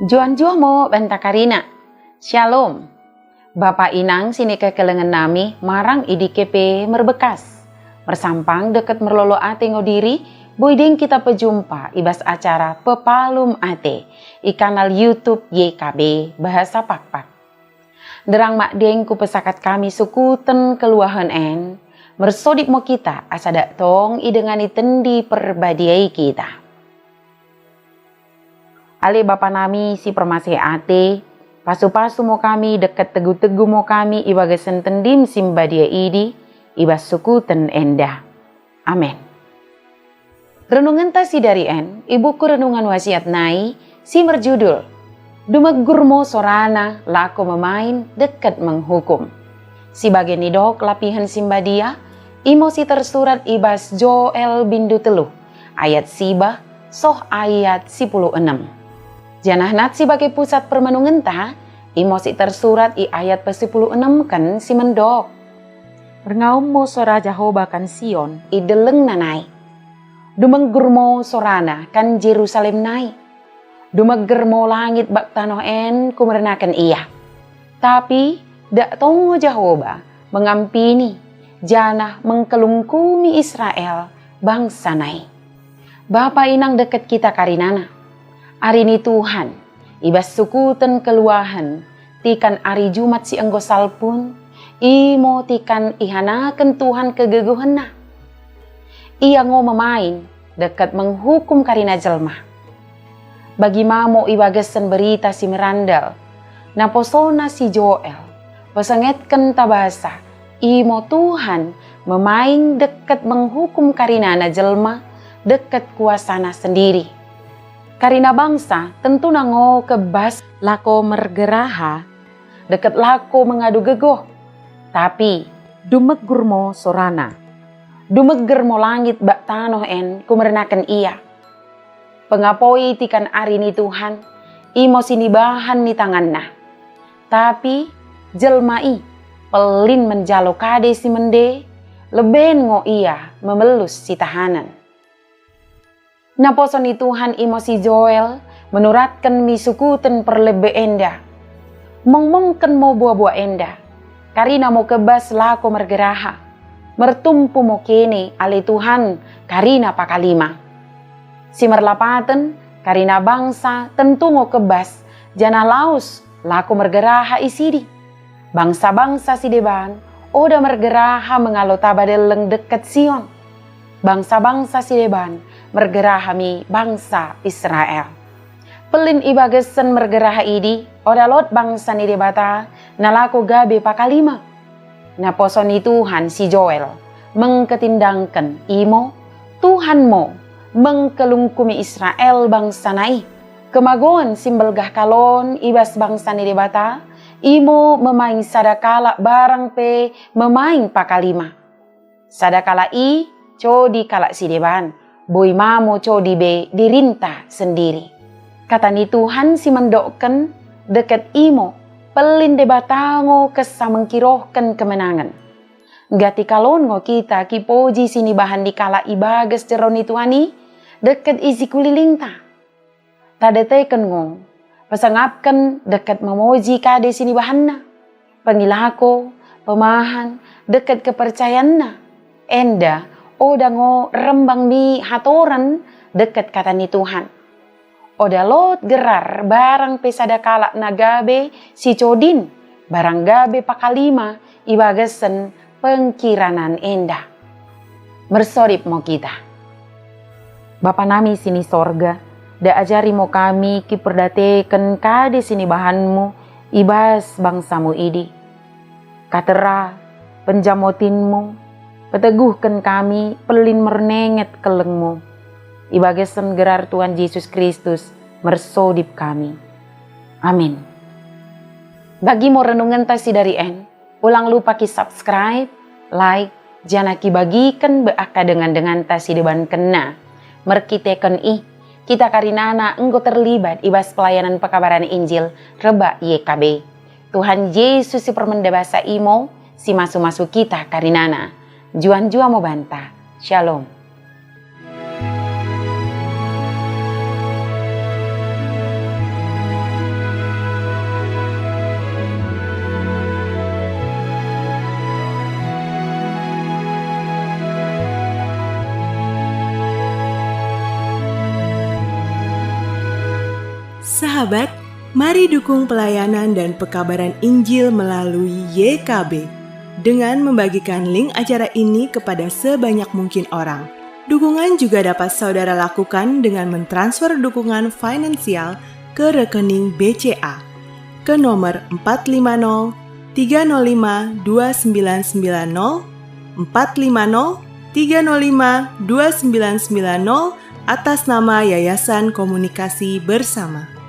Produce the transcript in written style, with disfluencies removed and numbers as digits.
Juan mo banta Karina. Shalom. Bapak inang sini kekelengan nami marang idikepe merbekas. Mersampang deket merlolo ate ngodiri, boydeng kita pejumpa ibas acara Pepalum Ate i kanal YouTube YKB Bahasa Pakpak. Derang mak deng ku pesakat kami sukuten keluahan en, mersodip mo kita asadak tong idengani tendi perbadiai kita. Ale bapa nami si permasih ate, pasu-pasu mo kami deket tegu-tegu mo kami ibaga sentendim simbadia idi, ibas sukuten enda. Amin. Renungan tasi dari en, ibuku renungan wasiat nai, si merjudul, Dumeggur mo sorana lako memain deket menghukum. Si bagian nidok lapihan simbadia, imosi tersurat ibas Joel bindu teluh, ayat sibah, soh ayat 16. Janah nat sebagai pusat permenungan ta, imosi tersurat i ayat pe-16 kan si mendok. Rengaum mo sora Jahoba kan Sion, i deleng nanai. Dumeggur mo sorana kan Jerusalem nai. Dumegger mo langit bak tanoh en kumerenakan iya. Tapi dak tongo Jahoba mengampini janah mengkelungkumi Israel bangsa nai. Bapa inang deket kita karinana. Ari ni Tuhan, ibas sukuten keluahan, tikan ari Jumat si enggo salpun, imo tikan ihanaken Tuhan kegeguhena. Ia ngo memain, dekat menghukum karina jelma. Bagi mamo ibagesen berita si merandal, naposona si Joel, pesengetken tabasa, imo Tuhan memain dekat menghukum karina na jelma, dekat kuasana sendiri. Karina bangsa tentu nango kebas lako mergeraha, deket lako mengadu gegoh. Tapi dumeggur mo sorana, dumegger mo langit bak tanoh en kumerenakan iya. Pengapoi tikan ari ni Tuhan, imo sinibahan ni tanganna. Tapi jelmai pelin menjalo kade si mende, leben ngo iya memelus si tahanan. Naposon ni Tuhan imo si Joel menuratkan mi sukuten perlebe enda. Mongmongken mo buah-buah enda. Karina mo kebas lako mergeraha. Mertumpu mo kene ale Tuhan karina pakalima. Si merlapaten karina bangsa tentu mo kebas jana laus lako mergeraha isidi. Bangsa-bangsa si deban oda mergeraha mengalo tabadeleng deket Sion. Bangsa-bangsa si deban mergerahami bangsa Israel. Pelin ibagesen mergeraha idi, odalot bangsa ni debata, nalako gabe pakalima. Naposon ni Tuhan si Joel, mengketindangkan imo, Tuhanmo, mengkelungkumi Israel bangsa nai. Kemagon simbelgah kalon ibas bangsa ni debata, imo memain sadakala barang pe memain pakalima. Sadakala i, codi kalak si deban. Boy mamo codi be dirinta sendiri. Kata ni Tuhan si mendokken deket imo pelin debatango kesa mengkirohken kemenangan. Gati kalon ngo kita kipoji sini bahan dikala ibagas jeroni Tuhani deket isi kulilinta. Tadeteken ngong pesangapken deket memoji kade sini bahanna. Pengilako, pemahan, deket kepercayanna. Enda oda ngo rembang mi hatoran deket kata ni Tuhan. Oda lot gerar barang pesada kalak nagabe si codin. Barang gabe pakalima ibagesen pengkiranan enda. Mersorip mo kita. Bapa nami sini sorga, da ajari mo kami kiperdateken kade sini bahanmu ibas bangsamu idi. Katera penjamotinmu, peteguhkan kami pelin mernenget kelengmu. Ibagesen gerar Tuhan Yesus Kristus mersodip kami. Amin. Bagi mo renungan tasi dari en, ulang lupa ki subscribe, like, jana ki bagikan beaka dengan tasi deban kena. Merkiteken kita karinana enggo terlibat ibas pelayanan pekabaran Injil reba YKB. Tuhan Yesus si permendabasa imo, si masu-masu kita karinana. Juan mo banta. Shalom. Sahabat, mari dukung pelayanan dan pekabaran Injil melalui YKB dengan membagikan link acara ini kepada sebanyak mungkin orang. Dukungan juga dapat saudara lakukan dengan mentransfer dukungan finansial ke rekening BCA ke nomor 450 305 2990 450 305 2990 atas nama Yayasan Komunikasi Bersama.